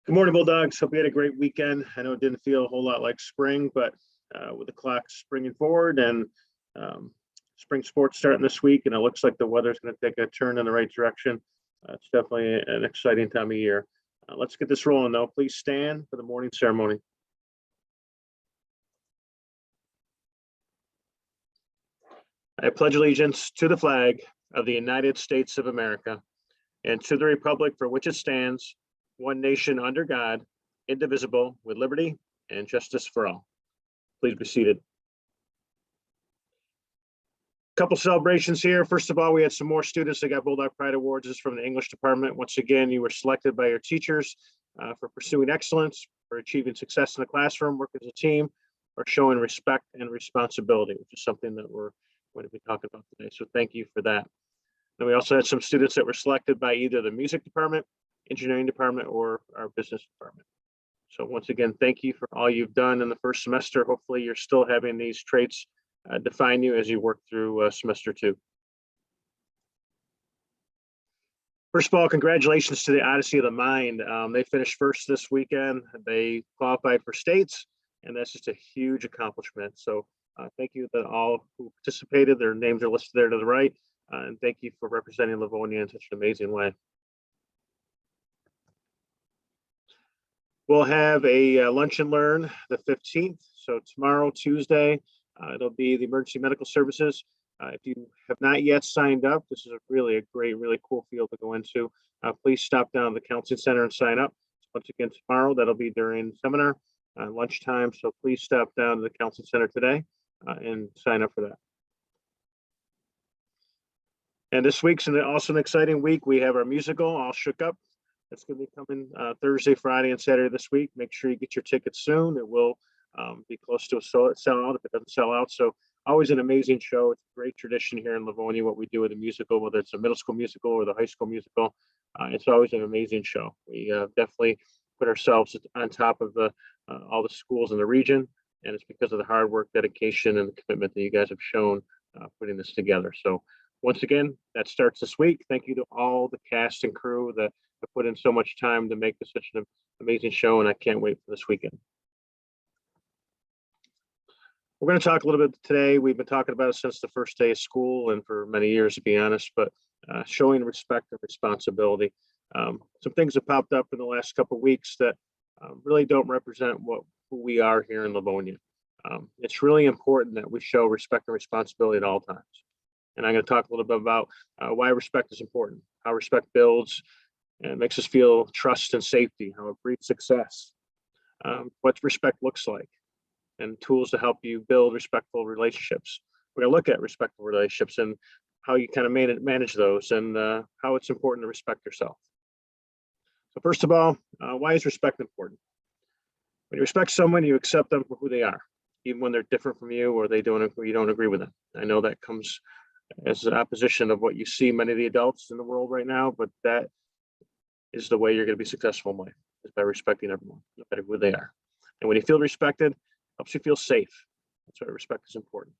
Good morning, Bulldogs. Hope you had a great weekend. I know it didn't feel a whole lot like spring, but with the clock springing forward and um, spring sports starting this week, and it looks like the weather's going to take a turn in the right direction. It's definitely an exciting time of year. Let's get this rolling, though. Please stand for the morning ceremony. I pledge allegiance to the flag of the United States of America and to the republic for which it stands, one nation under God, indivisible, with liberty and justice for all. Please be seated. Couple celebrations here. First of all, we had some more students that got Bulldog Pride Awards. This is from the English department. Once again, you were selected by your teachers for pursuing excellence, for achieving success in the classroom, working as a team, or showing respect and responsibility, which is something that we're going to be talking about today. So thank you for that. Then we also had some students that were selected by either the music department, engineering department, or our business department. So once again, thank you for all you've done in the first semester. Hopefully you're still having these traits define you as you work through semester 2. First of all, congratulations to the Odyssey of the Mind. They finished first this weekend. They qualified for states, and that's just a huge accomplishment. So thank you to all who participated. Their names are listed there to the right. And thank you for representing Livonia in such an amazing way. We'll have a lunch and learn the 15th. So tomorrow, Tuesday, it'll be the emergency medical services. If you have not yet signed up, this is really cool field to go into. Please stop down to the counseling center and sign up. Once again, tomorrow, that'll be during seminar, lunchtime. So please stop down to the counseling center today and sign up for that. And this week's also an exciting week. We have our musical, All Shook Up. That's going to be coming Thursday, Friday, and Saturday this week. Make sure you get your tickets soon. It will be close to a sellout if it doesn't sell out. So always an amazing show. It's a great tradition here in Livonia, what we do with a musical, whether it's a middle school musical or the high school musical. It's always an amazing show. We definitely put ourselves on top of all the schools in the region. And it's because of the hard work, dedication, and the commitment that you guys have shown putting this together. So once again, that starts this week. Thank you to all the cast and crew that have put in so much time to make this such an amazing show, and I can't wait for this weekend. We're going to talk a little bit today. We've been talking about it since the first day of school and for many years, to be honest, but showing respect and responsibility. Some things have popped up in the last couple of weeks that really don't represent who we are here in Livonia. It's really important that we show respect and responsibility at all times. And I'm going to talk a little bit about why respect is important, how respect builds and makes us feel trust and safety, how it breeds success, what respect looks like, and tools to help you build respectful relationships. We're going to look at respectful relationships and how you kind of manage those and how it's important to respect yourself. So first of all, why is respect important? When you respect someone, you accept them for who they are, even when they're different from you or you don't agree with them. I know that comes as an opposition of what you see many of the adults in the world right now, but that is the way you're going to be successful in life, is by respecting everyone, no matter who they are. And when you feel respected, it helps you feel safe. That's why respect is important.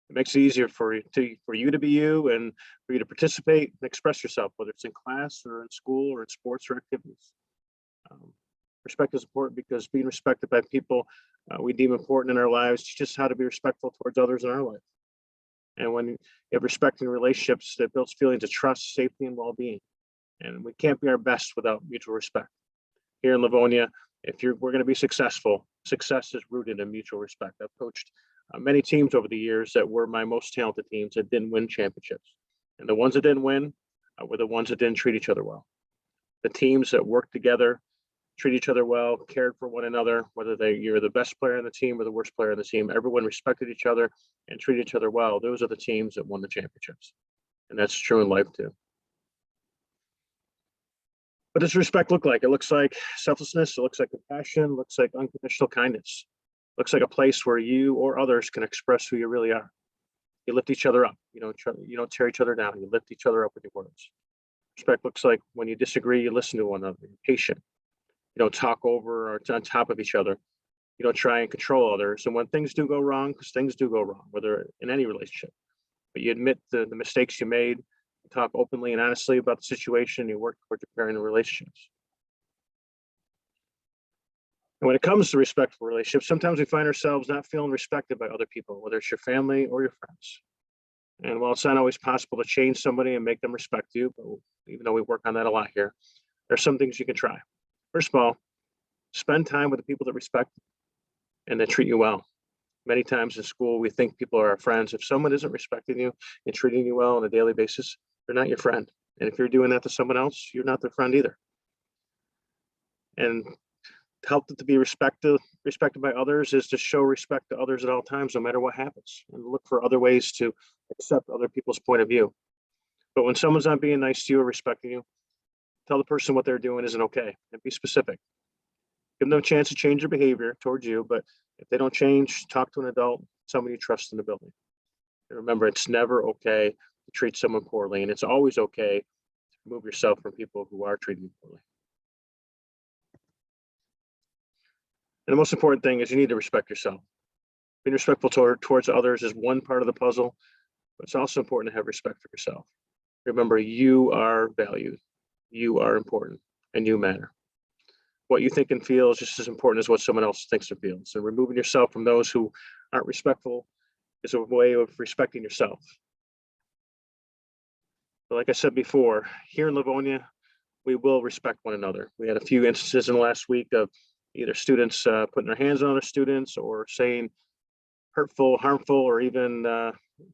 It makes it easier for you to be you and for you to participate and express yourself, whether it's in class or in school or in sports or activities. Respect is important because being respected by people we deem important in our lives teaches us how to be respectful towards others in our life. And when you have respect in relationships, that builds feelings of trust, safety, and well-being. And we can't be our best without mutual respect. Here in Livonia, we're going to be successful, success is rooted in mutual respect. I've coached many teams over the years that were my most talented teams that didn't win championships. And the ones that didn't win were the ones that didn't treat each other well. The teams that worked together, treat each other well, cared for one another, whether you're the best player on the team or the worst player on the team, everyone respected each other and treated each other well. Those are the teams that won the championships. And that's true in life too. What does respect look like? It looks like selflessness. It looks like compassion. It looks like unconditional kindness. It looks like a place where you or others can express who you really are. You lift each other up. You don't tear each other down. You lift each other up with your words. Respect looks like when you disagree, you listen to one another. You're patient. You don't talk over or on top of each other. You don't try and control others. And when things do go wrong, because things do go wrong, whether in any relationship, but you admit the mistakes you made, talk openly and honestly about the situation, you work towards repairing the relationships. And when it comes to respectful relationships, sometimes we find ourselves not feeling respected by other people, whether it's your family or your friends. And while it's not always possible to change somebody and make them respect you, but even though we work on that a lot here, there's some things you can try. First of all, spend time with the people that respect and that treat you well. Many times in school, we think people are our friends. If someone isn't respecting you and treating you well on a daily basis, they're not your friend. And if you're doing that to someone else, you're not their friend either. And help to be respected by others is to show respect to others at all times, no matter what happens, and look for other ways to accept other people's point of view. But when someone's not being nice to you or respecting you, tell the person what they're doing isn't okay and be specific. Give them a chance to change their behavior towards you, but if they don't change, talk to an adult, someone you trust in the building. And remember, it's never okay to treat someone poorly, and it's always okay to remove yourself from people who are treating you poorly. And the most important thing is you need to respect yourself. Being respectful towards others is one part of the puzzle, but it's also important to have respect for yourself. Remember, you are valued, you are important, and you matter. What you think and feel is just as important as what someone else thinks or feels. And removing yourself from those who aren't respectful is a way of respecting yourself. But like I said before, here in Livonia, we will respect one another. We had a few instances in the last week of either students putting their hands on other students or saying hurtful, harmful, or even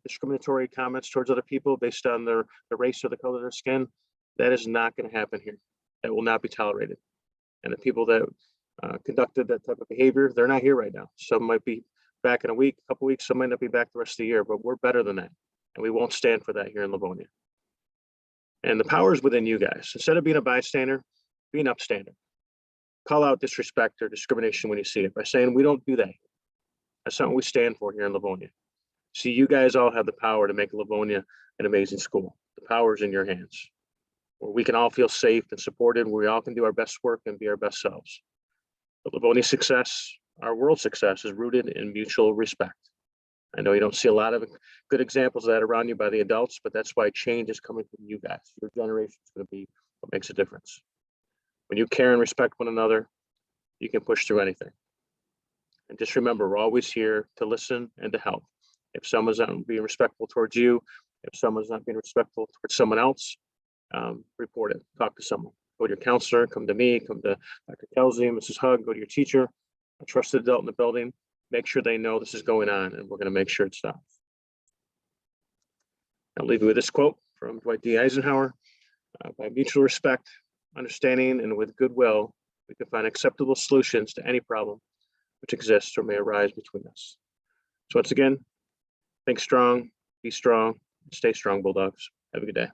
discriminatory comments towards other people based on their race or the color of their skin. That is not going to happen here. That will not be tolerated. And the people that conducted that type of behavior, they're not here right now. Some might be back in a week, a couple weeks, some might not be back the rest of the year, but we're better than that. And we won't stand for that here in Livonia. And the power is within you guys. Instead of being a bystander, be an upstander. Call out disrespect or discrimination when you see it by saying, we don't do that. That's not what we stand for here in Livonia. See, you guys all have the power to make Livonia an amazing school. The power is in your hands, where we can all feel safe and supported, where we all can do our best work and be our best selves. But Livonia's success, our world's success, is rooted in mutual respect. I know you don't see a lot of good examples of that around you by the adults, but that's why change is coming from you guys. Your generation is going to be what makes a difference. When you care and respect one another, you can push through anything. And just remember, we're always here to listen and to help. If someone's not being respectful towards you, if someone's not being respectful towards someone else, report it, talk to someone. Go to your counselor, come to me, come to Dr. Kelsey, Mrs. Hug, go to your teacher, a trusted adult in the building. Make sure they know this is going on, and we're going to make sure it stops. I'll leave you with this quote from Dwight D. Eisenhower. By mutual respect, understanding, and with goodwill, we can find acceptable solutions to any problem which exists or may arise between us. So once again, think strong, be strong, stay strong, Bulldogs. Have a good day.